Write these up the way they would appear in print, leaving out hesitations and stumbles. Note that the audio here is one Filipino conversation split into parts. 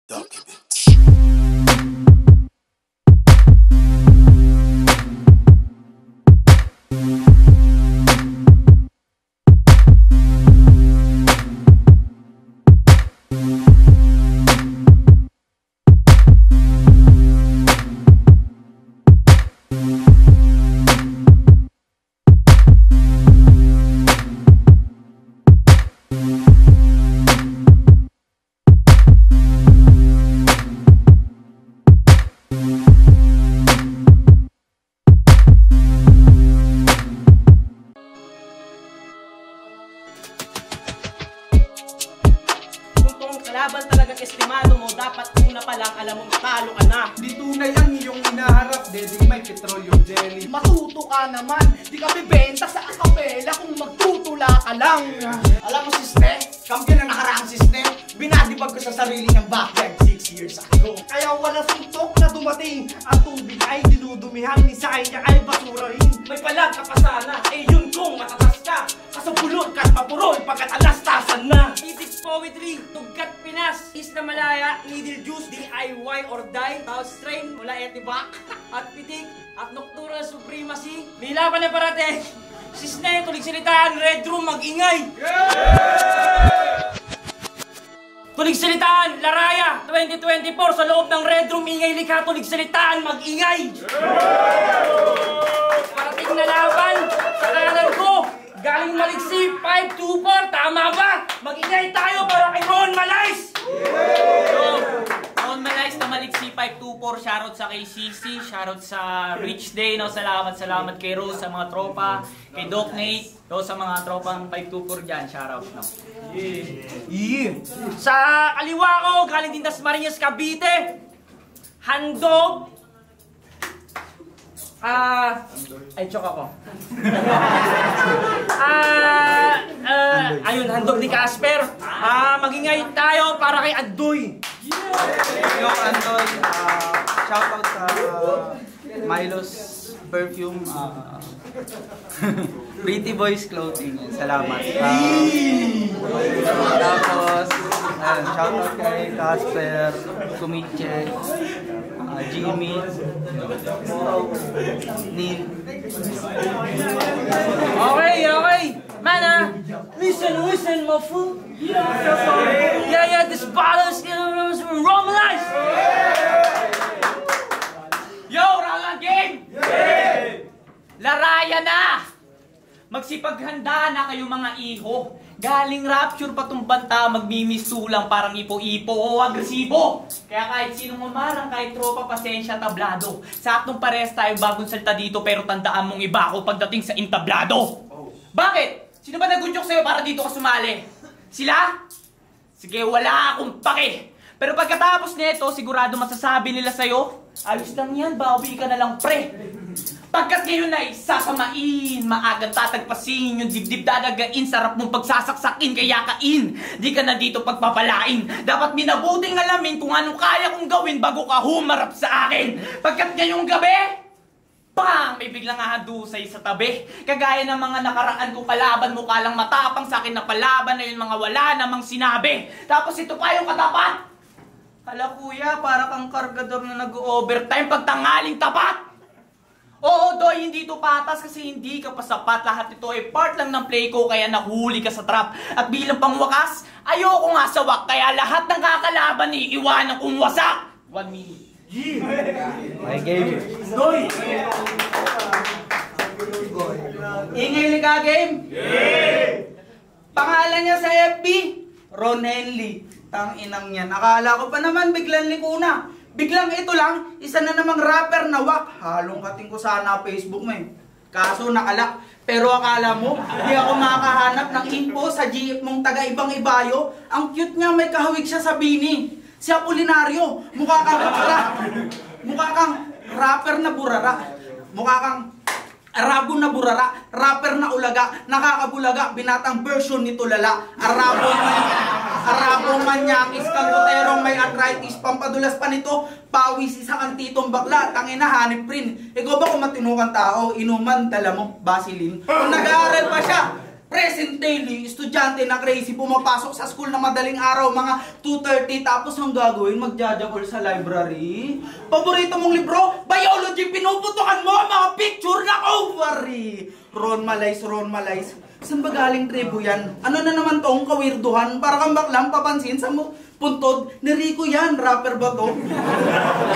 Document. Kalaban talagang estimado mo, dapat una pa lang alam mong talo ka na. Di tunay ang iyong hinaharap, deding may petrolyo jelly. Matuto ka naman, di ka bibenta sa akapela kung magtutula ka lang. Alam mo siste, kampiyon na nakaraang siste, binadibag ko sa sarili niyang backyard 6 years ago. Kaya wala suntok na dumating, ang tubig ay dinudumihan, ni sa kanya ay basurahin. May palag ka pa sana, eh yun kung matatas ka, kasabulot ka't mapurol pagkat alastasan na. Itik poetry, tugkat Pinas, is na malaya, needle juice, DIY or die, house strain, mula etibak, at pitik, at nocturnal supremacy. May laban na parate, sisne, tulig salitaan, red room, mag-ingay! Tulig salitaan, Laraya, 2024, sa loob ng red room, ingay likha, tulig salitaan, mag-ingay! Parating na laban, sa kanan ko, galing Maliksi, 524, tama ba? Mag-ingay tayo para kay Ron Malays! Ron Malays na Maliksi, 524, shoutout sa KCC, shoutout sa Rich Day, no? Salamat kay Rose, sa mga tropa, kay Doc Nate, no? Sa mga tropang 524 dyan, shoutout, no? Sa kaliwa ko, galing din tas Marias, Cavite, handog, ay, choke ako. Ayun, handog ni Casper. Magingay tayo para kay Adoy. Yo, Anton, shoutout sa Milo's Perfume, Pretty Boys Clothing. Salamat. Tapos, shoutout kay Casper, Kumiche, Jimmy, Neil. Okay. Man, listen, my fool. Yeah, this bottle is from Romanize. Yo, round game! Laraya na! Magsipaghanda na kayo mga iho. Galing rapture pa tong banta, magmimisto lang parang ipo-ipo o agresibo. Kaya kahit sinong umarang, kahit tropa, pasensya, tablado. Saktong pares tayo bagong salta dito, pero tandaan mong iba ako pagdating sa intablado. Bakit? Sino ba nagunjok sa'yo para dito ka sumali? Sila? Sige, wala akong pake. Pero pagkatapos nito, sigurado masasabi nila sa'yo, ayos lang yan, bawi ka na lang pre. Pagkat ngayon ay sasamain, maagang tatagpasin, yung dibdib dadagain, sarap mong pagsasaksakin, kaya kain, di ka na dito pagpapalain. Dapat minabuting alamin kung anong kaya kong gawin bago ka humarap sa akin. Pagkat ngayong gabi, bang! May biglang ahadusay sa tabi. Kagaya ng mga nakaraan kong kalaban, mukha lang matapang sa akin na palaban na yung mga wala namang sinabi. Tapos ito pa yung katapat. Hala kuya, para kang kargador na nag-overtime pag tanghaling tapat. Oo, Doy, hindi ito patas kasi hindi ka pa sapat. Lahat ito ay part lang ng play ko, kaya nahuli ka sa trap. At bilang pangwakas, ayoko nga sawak, kaya lahat ng kakalaban iiwanan kong wasak. 1 minute. My game. Doy! Ingay ka game? Pangalan niya sa FB? Ron Henley. Tang inang yan. Akala ko pa naman biglang likuna. Biglang ito lang, isa na namang rapper na wak. Halong kating ko sana Facebook mo eh. Kaso nakalak. Pero akala mo, di ako makakahanap ng info sa GF mong taga-ibang ibayo. Ang cute niya, may kahawig siya sa bini. Si Apolinario, mukha kang rapper na burara. Mukha kang Arabo na burara, rapper na ulaga, nakakabulaga, binatang version ni Tulala. Arabo manyakis, kalboterong may arthritis, pampadulas pa nito, pawis isa kang titong bakla, tangina hanip rin. Ikaw ba kung matinukang tao, inuman, dala mo, basilin? Kung nag-aaral pa siya, Present daily, estudyante na crazy, pumapasok sa school na madaling araw, mga 2:30, tapos ang gagawin, magjajakol sa library. Paborito mong libro? Biology, pinuputukan mo ang mga picture na ovary. Ron Malais. Saan ba galing tribo yan? Ano na naman tong kawirduhan? Para kang baklang papansin sa puntod ni Rico yan, rapper ba to?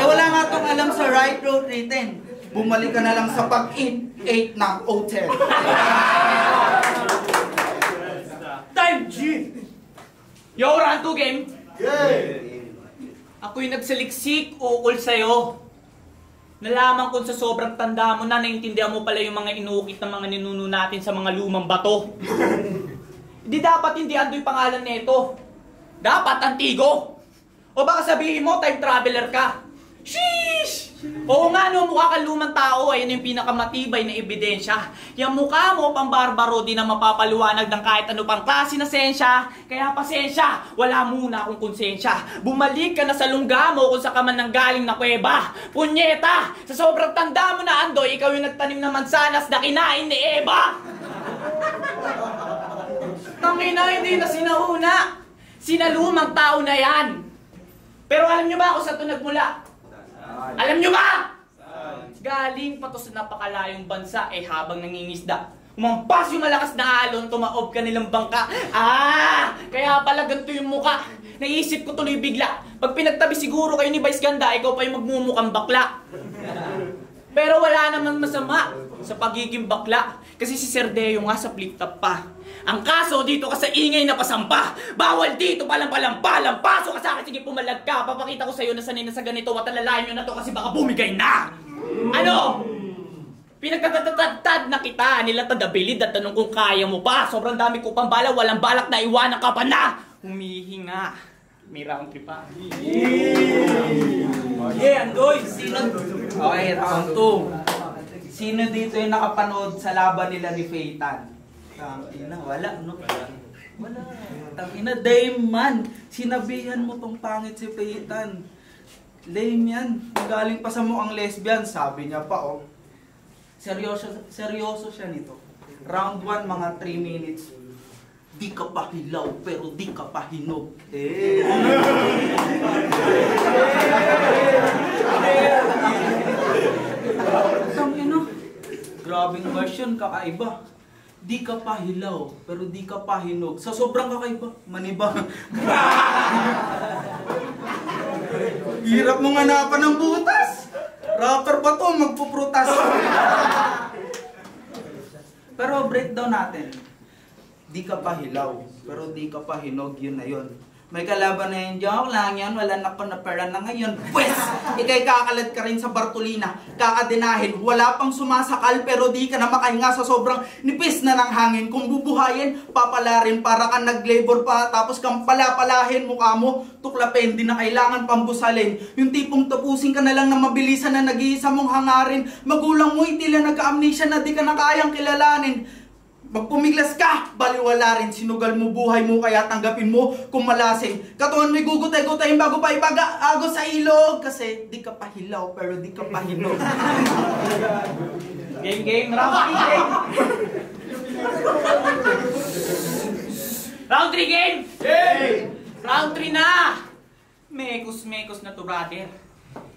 Wala nga tong alam sa right road written. Bumalik ka na lang sa pag-8 ng hotel. Time G! Yo, round 2 game! Yay! Ako'y nagsaliksik, ukol sa'yo. Nalaman ko sa sobrang tanda mo na, naintindihan mo pala yung mga inukit ng mga ninuno natin sa mga lumang bato. Hindi dapat hindi ando yung pangalan nito. Dapat Antigo. O baka sabihin mo, time traveler ka. Sheesh! Oo nga no, mukha kang lumang tao, ayun yung pinakamatibay na ebidensya. Yung mukha mo, pang barbaro, di na mapapaliwanag ng kahit ano pang klase na sensya. Kaya pasensya, wala muna akong konsensya. Bumalik ka na sa lungga mo kung sa ka man nanggaling na kuweba. Punyeta! Sa sobrang tanda mo na, Andoy, ikaw yung nagtanim ng mansanas na kinain ni Eva! Tangina, hindi na sinauna. Sinalumang tao na yan. Pero alam nyo ba kung saan ito nagmula? Alam nyo ba? Galing pa to sa napakalayong bansa habang nangingisda. Umampas yung malakas na alon, tumaob ka nilang bangka. Kaya pala ganito yung muka. Naisip ko tuloy bigla. Pag pinagtabi siguro kayo ni Vice Ganda, ikaw pa yung magmumukhang bakla. Pero wala naman masama sa pagiging bakla. Kasi si Sir Deo nga sa flip-top pa. Ang kaso, dito ka sa ingay na pasampa. Bawal dito, palang-palang-palang. Pasok ka sa akin, sige pumalag ka. Papakita ko sa'yo na sanay na sa ganito. Matalalayan nyo na to kasi baka bumigay na. Ano? Pinagtatatad na kita. Nila tadabilid at tanong kung kaya mo pa. Sobrang dami ko pang bala. Walang balak na iwanan ka pa na. Humihinga. May round 3 pa. Yeah, Andoy. Sino? Okay, round 2. Sino dito yung nakapanood sa laban nila ni Feitan? Tangina, wala, no? Wala. Tangina, Dame man. Sinabihan mo pang pangit si Feitan. Lame yan. Galing pa sa mukhang lesbian. Sabi niya pa, oh. Seryoso siya nito. Round 1, mga 3 minutes. Di ka pa hilaw, pero di ka pa hinog. Tangina. Grabing version, kakaiba. Di ka pa hilaw, pero di ka pa hinog. Sa sobrang kakaiba, maniba. Hirap mong hanapan ng butas. Rapper ba to? Magpuprutas. Pero breakdown natin. Di ka pa hilaw, pero di ka pa hinog, yun na yun. May kalaban na yun, joke lang yan, wala na ko na pera na ngayon. Pwes, ikay kakalad ka rin sa Bartolina, kakadinahin, wala pang sumasakal pero di ka na makahinga sa sobrang nipis na ng hangin. Kung bubuhayin, papalarin para ka nag-labor pa, tapos kang palapalahin mukha mo, tuklapin, di na kailangan pambusalin. Yung tipong tapusin ka na lang na mabilisan na nag-iisa mong hangarin, magulang mo itila nagka-amnesia na di ka na kayang kilalanin. Magpumiglas ka, baliwala rin, sinugal mo buhay mo kaya tanggapin mo kung malasing. Katawan mo'y gugutay-gutayin bago pa ibaga-agos sa ilog. Kasi di ka pa hilaw pero di ka pa hinog. Game, round 3 game! Round 3 game! Yay! Round 3 na! Mekos na to, brother.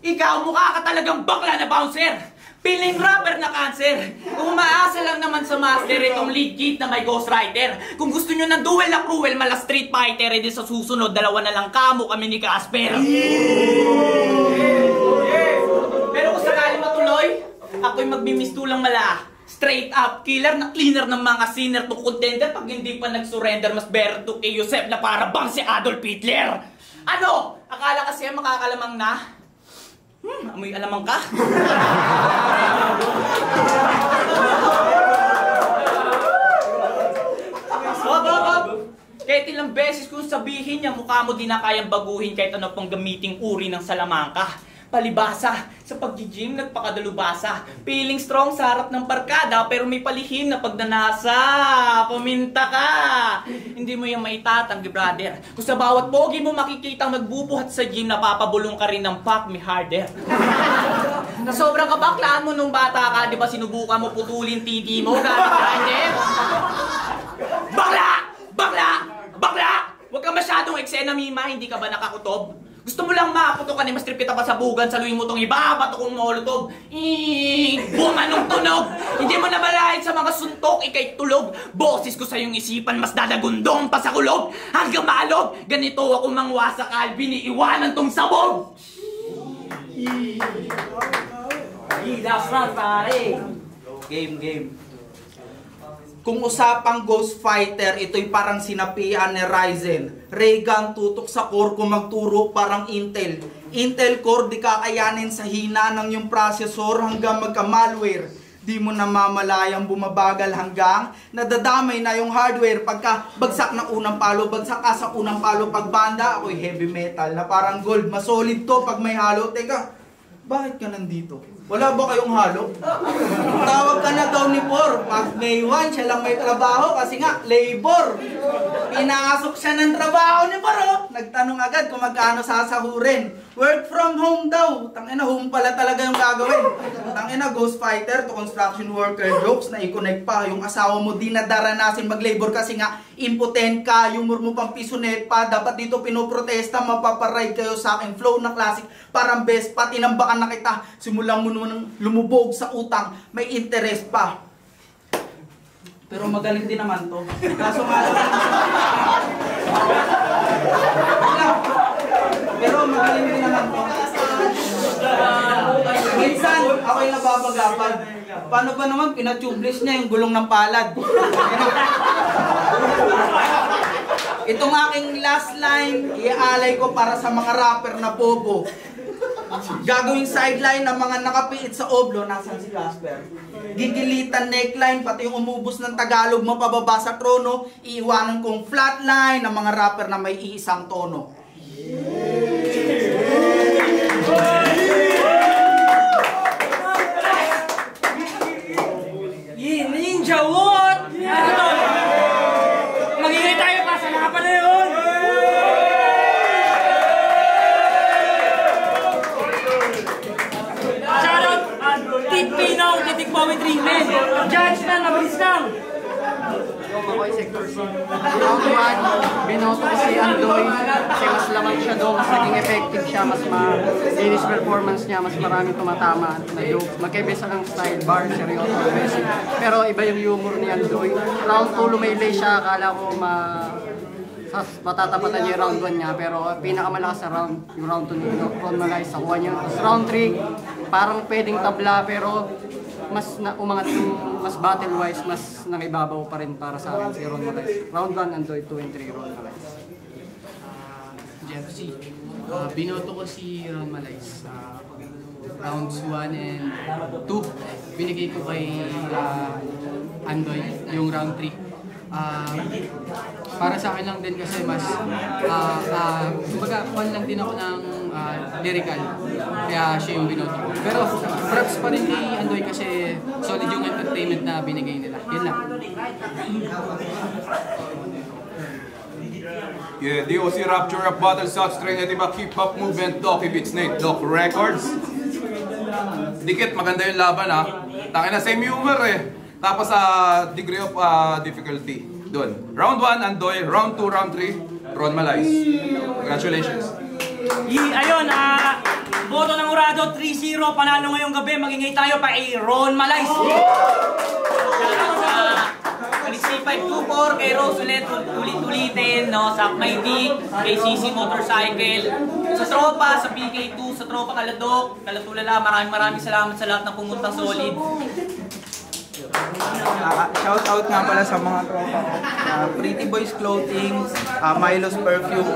Ikaw, mukha ka talagang bakla na bouncer! Piling rapper na cancer. Kung umaasa lang naman sa master itong legit na may ghostwriter. Kung gusto nyo ng duel na cruel mala street fighter, edi sa susunod, dalawa na lang kamo kami ni Casper. Pero kung sakali matuloy, ako'y magbimistulang mala. Straight up killer na cleaner ng mga sinner to contender. Pag hindi pa nag-surrender, mas better to kay Yosef na para bang si Adolf Hitler. Ano? Akala kasi makakalamang na? Amoy alamang ka? Kahit ilang beses kung sabihin niya, mukha mo di na kayang baguhin kahit ano pang gamiting uri ng salamangka. Palibasa, sa pag-gym nagpakadalubasa. Feeling strong sa harap ng barkada, pero may palihim na pagnanasa. Paminta ka! Hindi mo yung maitatanggi, brother. Kung sa bawat pogi mo makikita magbubuhat sa gym, napapabulong ka rin ng fuck me harder. Na sobrang kabaklaan mo nung bata ka, di ba sinubukan mo putulin titi mo gamit grinder? Bakla! Bakla! Huwag ka masyadong eksena, Mima. Hindi ka ba nakakutob? Gusto mo lang makaputo ka ni mas tripita pa sa bugan, saluhin mo tong iba, bato kong maulutob. Buwang anong tunog! Hindi mo na malahin sa mga suntok, ikay tulog. Boses ko sa iyong isipan, mas dadagundong pa sa kulog. Hanggang maalog, ganito ako mangwa sa kalbi, niiwanan tong sabog. Last round, pare. Game. Kung usapang Ghost Fighter, ito'y parang sinapian ni Ryzen. Raygun tutok sa core kung magturo parang Intel. Intel core di kakayanin sa hina ng yung processor hanggang magka-malware. Di mo namamalayang bumabagal hanggang nadadamay na yung hardware. Pagka bagsak ng unang palo, bagsak ka sa unang palo. Pag banda, ako'y heavy metal na parang gold. Mas solid to pag may halo. Teka, bakit ka nandito? Wala ba kayong halo? Tawag ka na daw ni Por. Pag May 1, siya lang may trabaho kasi nga, labor. Pinasok siya ng trabaho ni Por. Nagtanong agad kung magkano sasahurin. Work from home daw. Tangina, home pala talaga yung gagawin. Tangina, Ghost Fighter to construction worker jokes na i-connect pa. Yung asawa mo di na daranasin mag-labor kasi nga, impotent ka, humor mo pang pisonet pa. Dapat dito pinoprotesta, mapaparide kayo sa aking flow na classic. Parang best pa, tinambakan na kita. Simulan mo nung lumubog sa utang, may interest pa. Pero magaling din naman to. Kaso nga pero magaling din naman to. Minsan, ako'y nababagapan. Paano ba naman pinatubeless niya yung gulong ng palad? Itong aking last line, iaalay ko para sa mga rapper na bobo. Gagawing sideline ng mga nakapiit sa oblo. Nasaan si Casper? Gigilitan neckline, pati yung umubos ng Tagalog mapababa sa trono. Iiwanan kong flatline ng mga rapper na may iisang tono. Ninja what? Magiging tayo pa sa mga pala yun. Shoutout Tip Pinaw, Titik Poetry Men. Judge na, nabilis lang. Ako'y Sector C. Round 1, binoto ko si Andoy kasi mas lamang siya doon, mas naging effective siya, mas linis performance niya, mas maraming tumatama na jokes. Magkaibisa ang style, bar, seryoso, aggressive. Pero iba yung humor ni Andoy. Round 2, lumaylay siya, akala ko matatapatan niya yung round 1 niya, pero pinakamalakas sa round, yung round 2 niya, Ron Malais, nakuha niya. Tapos round 3, parang pwedeng tabla, pero mas umangat yung mas battle-wise, mas nangibabaw pa rin para sa akin si Ron Malais. Round 1, Andoy, 2 and 3, Ron Malais. Jeff C. Binoto ko si Ron Malais. Rounds 1 and 2, binigay ko kay Andoy yung round 3. Para sa akin lang din kasi mas kumbaga fan lang din ako ng lyrical, kaya siya yung binoto ko. Pero props pa rin kay Andoy kasi solid yung entertainment na binigay nila. Yun lang. Yeah, DOC Rapture Rap Battle South Strain at iba Hip Hop Movement Doc Beats Nate Doc Records. Dikit, maganda yung laban ha. Tangin na same humor eh. Tapos degree of difficulty. Doon. Round 1, Andoy. Round 2, round 3, Ron Malais. Congratulations. Ayun, boto ng Urado, 3-0, panalo ngayong gabi. Magingay tayo pa kay Ron Malais. C524, kay Rose ulit, ulit-ulitin, no? Sa May Dick, kay CC Motorcycle, sa tropa, sa BK2, sa tropa Kaladok, Kalatulala, maraming salamat sa lahat ng pumuntang solid. Shout out nga pala sa mga tropa. Pretty Boys Clothing, Milo's Perfume.